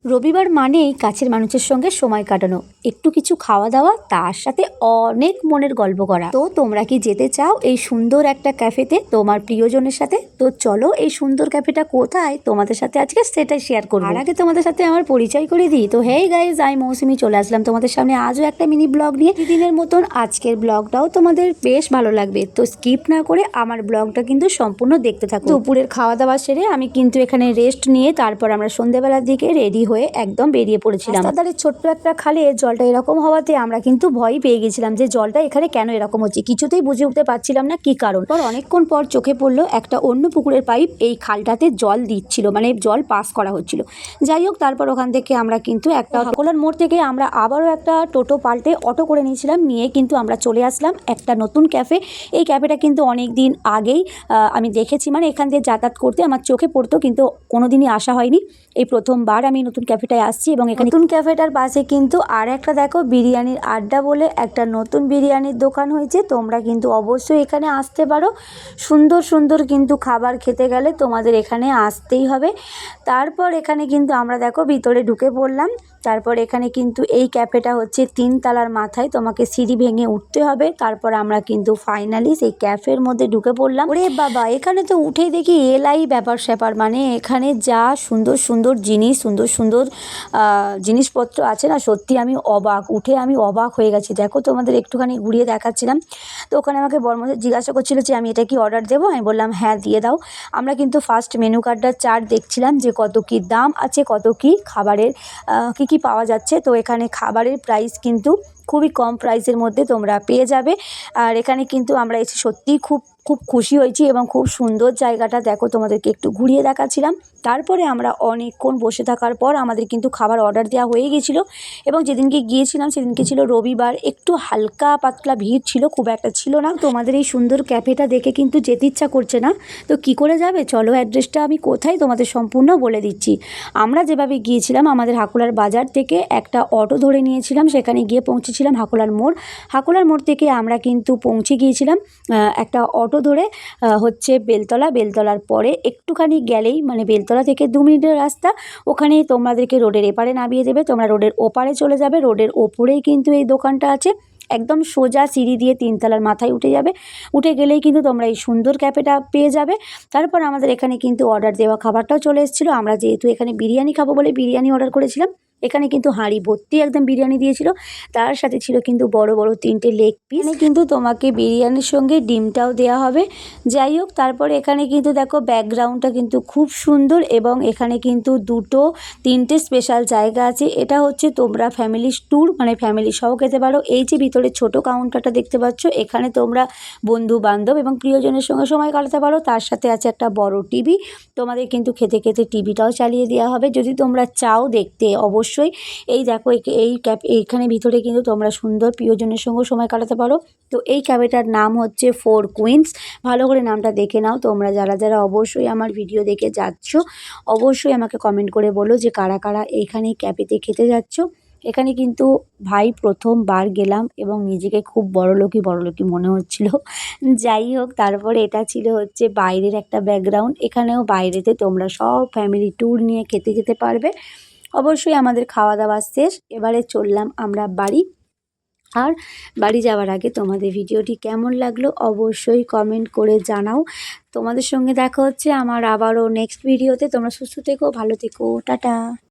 রবিবার মানেই কাছের মানুষের সঙ্গে সময় কাটানো, একটু কিছু খাওয়া দাওয়া, তার সাথে অনেক মনের গল্প করা। তো তোমরা কি যেতে চাও এই সুন্দর একটা ক্যাফেতে তোমার প্রিয়জনের সাথে? তো চলো এই সুন্দর ক্যাফেটা কোথায় তোমাদের সাথে আজকে সেটাই শেয়ার করবো। আর আগে তোমাদের সাথে আমার পরিচয় করে দিই। তো হেই গাইজ, আমি মৌসুমি চলে আসলাম তোমাদের সামনে আজও একটা মিনি ব্লগ নিয়ে। দিনের মতন আজকের ব্লগটাও তোমাদের বেশ ভালো লাগবে, তো স্কিপ না করে আমার ব্লগটা কিন্তু সম্পূর্ণ দেখতে থাকো। দুপুরের খাওয়া দাওয়া সেরে আমি কিন্তু এখানে রেস্ট নিয়ে তারপর আমরা সন্ধ্যেবেলার দিকে রেডি হয়ে একদম বেরিয়ে পড়েছিলাম। রাস্তার ছোট্ট একটা খালে জলটা এরকম হওয়াতে আমরা কিন্তু ভয় পেয়ে গেছিলাম যে জলটা এখানে কেন এরকম হচ্ছে, কিছুতেই বুঝে উঠতে পারছিলাম না কি কারণ। পর অনেকক্ষণ পর চোখে পড়লো একটা অন্য পুকুরের পাইপ এই খালটাতে জল দিচ্ছিল, মানে জল পাস করা হচ্ছিল। যাই হোক, তারপর ওখান থেকে আমরা কিন্তু একটা হাকুলার মোড় থেকে আমরা আবারও একটা টোটো পাল্টে অটো করে নিয়েছিলাম, নিয়ে কিন্তু আমরা চলে আসলাম একটা নতুন ক্যাফে। এই ক্যাফেটা কিন্তু অনেক দিন আগেই আমি দেখেছি, মানে এখান দিয়ে যাতায়াত করতে আমার চোখে পড়তো, কিন্তু কোনোদিনই আসা হয়নি। এই প্রথমবার আমি নতুন ক্যাফেটায় আসছি। এবং এখানে নতুন ক্যাফেটার পাশে কিন্তু আর একটা দেখো বিরিয়ানির আড্ডা বলে একটা নতুন বিরিয়ানির দোকান হয়েছে। তোমরা কিন্তু অবশ্যই এখানে আসতে পারো। সুন্দর সুন্দর কিন্তু খাবার খেতে গেলে তোমাদের এখানে আসতেই হবে। তারপর এখানে কিন্তু আমরা দেখো ভিতরে ঢুকে পড়লাম। তারপর এখানে কিন্তু এই ক্যাফেটা হচ্ছে 3 তলার মাথায়, তোমাকে সিঁড়ি ভেঙে উঠতে হবে। তারপর আমরা কিন্তু ফাইনালি সেই ক্যাফের মধ্যে ঢুকে পড়লাম। ওরে বাবা, এখানে তো উঠেই দেখি এলাই ব্যাপার স্যাপার, মানে এখানে যা সুন্দর সুন্দর জিনিস, সুন্দর সুন্দর জিনিসপত্র আছে না, সত্যি আমি অবাক, উঠে আমি অবাক হয়ে গেছি। দেখো তোমাদের একটুখানি ঘুরিয়ে দেখাচ্ছিলাম। তো ওখানে আমাকে বর্মশাই জিজ্ঞাসা করছিল যে আমি এটা কি অর্ডার দেবো। আমি বললাম হ্যাঁ দিয়ে দাও। আমরা কিন্তু ফার্স্ট মেনু কার্ডটার চার্ট দেখছিলাম যে কত কি দাম আছে, কত কি খাবারের কি কি পাওয়া যাচ্ছে। তো এখানে খাবারের প্রাইস কিন্তু খুবই কম প্রাইসের মধ্যে তোমরা পেয়ে যাবে। আর এখানে কিন্তু আমরা এসে সত্যিই খুব খুব খুশি হয়েছি এবং খুব সুন্দর জায়গাটা। দেখো তোমাদেরকে একটু ঘুরিয়ে দেখাচ্ছিলাম। তারপরে আমরা অনেকক্ষণ বসে থাকার পর আমাদের কিন্তু খাবার অর্ডার দেওয়া হয়ে গেছিলো। এবং যেদিনকে গিয়েছিলাম সেদিনকে ছিল রবিবার, একটু হালকা পাতলা ভিড় ছিল, খুব একটা ছিল না। তোমাদের এই সুন্দর ক্যাফেটা দেখে কিন্তু যেতে ইচ্ছা করছে না। তো কি করে যাবে, চলো অ্যাড্রেসটা আমি কোথায় তোমাদের সম্পূর্ণ বলে দিচ্ছি। আমরা যেভাবে গিয়েছিলাম আমাদের হাকুলার বাজার থেকে একটা অটো ধরে নিয়েছিলাম, সেখানে গিয়ে পৌঁছেছিলাম হাকুলার মোড়। হাকুলার মোড় থেকে আমরা কিন্তু পৌঁছে গিয়েছিলাম একটা অটো ধরে হচ্ছে বেলতলা। বেলতলার পরে একটুখানি গেলেই, মানে বেলতলা থেকে 2 মিনিটের রাস্তা, ওখানেই তোমাদেরকে রোডের এপারে নামিয়ে দেবে। তোমরা রোডের ওপারে চলে যাবে, রোডের ওপরেই কিন্তু এই দোকানটা আছে। একদম সোজা সিঁড়ি দিয়ে 3 তলার মাথায় উঠে যাবে। উঠে গেলেই কিন্তু তোমরা এই সুন্দর ক্যাফেটা পেয়ে যাবে। তারপর আমাদের এখানে কিন্তু অর্ডার দেওয়া খাবারটাও চলে এসেছিলো। আমরা যেহেতু এখানে বিরিয়ানি খাবো বলে বিরিয়ানি অর্ডার করেছিলাম। এখানে কিন্তু হাঁড়ি ভর্তি একদম বিরিয়ানি দিয়েছিল, তার সাথে ছিল কিন্তু বড় বড় 3টে লেগ পিস। কিন্তু তোমাকে বিরিয়ানির সঙ্গে ডিমটাও দেওয়া হবে। যাই হোক, তারপর এখানে কিন্তু দেখো ব্যাকগ্রাউন্ডটা কিন্তু খুব সুন্দর এবং এখানে কিন্তু 2-3টে স্পেশাল জায়গা আছে। এটা হচ্ছে তোমরা ফ্যামিলি ট্যুর, মানে ফ্যামিলি সহ খেতে পারো। এই যে ভিতরে ছোট কাউন্টারটা দেখতে পাচ্ছ, এখানে তোমরা বন্ধু বান্ধব এবং প্রিয়জনের সঙ্গে সময় কাটাতে পারো। তার সাথে আছে একটা বড় টিভি, তোমাদের কিন্তু খেতে খেতে টিভিটাও চালিয়ে দেওয়া হবে যদি তোমরা চাও দেখতে। অবশ্যই এই দেখো এইখানে ভিতরে কিন্তু তোমরা সুন্দর প্রিয়জনের সঙ্গে সময় কাটাতে পারো। তো এই ক্যাফেটার নাম হচ্ছে 4 কুইন্স। ভালো করে নামটা দেখে নাও। তোমরা যারা যারা অবশ্যই আমার ভিডিও দেখে যাচ্ছ, অবশ্যই আমাকে কমেন্ট করে বলো যে কারা কারা এইখানে ক্যাফেতে খেতে যাচ্ছ। এখানে কিন্তু ভাই প্রথমবার গেলাম এবং নিজেকে খুব বড়লোকই মনে হচ্ছিল। যাই হোক, তারপরে এটা ছিল হচ্ছে বাইরের একটা ব্যাকগ্রাউন্ড। এখানেও বাইরেতে তোমরা সব ফ্যামিলি ট্যুর নিয়ে খেতে যেতে পারবে। অবশ্যই আমাদের খাওয়া দাওয়া শেষ, এবারে চললাম আমরা বাড়ি। আর বাড়ি যাওয়ার আগে তোমাদের ভিডিওটি কেমন লাগলো অবশ্যই কমেন্ট করে জানাও। তোমাদের সঙ্গে দেখা হচ্ছে আমার আবারও নেক্সট ভিডিওতে। তোমরা সুস্থ থেকো, ভালো থেকো, টাটা।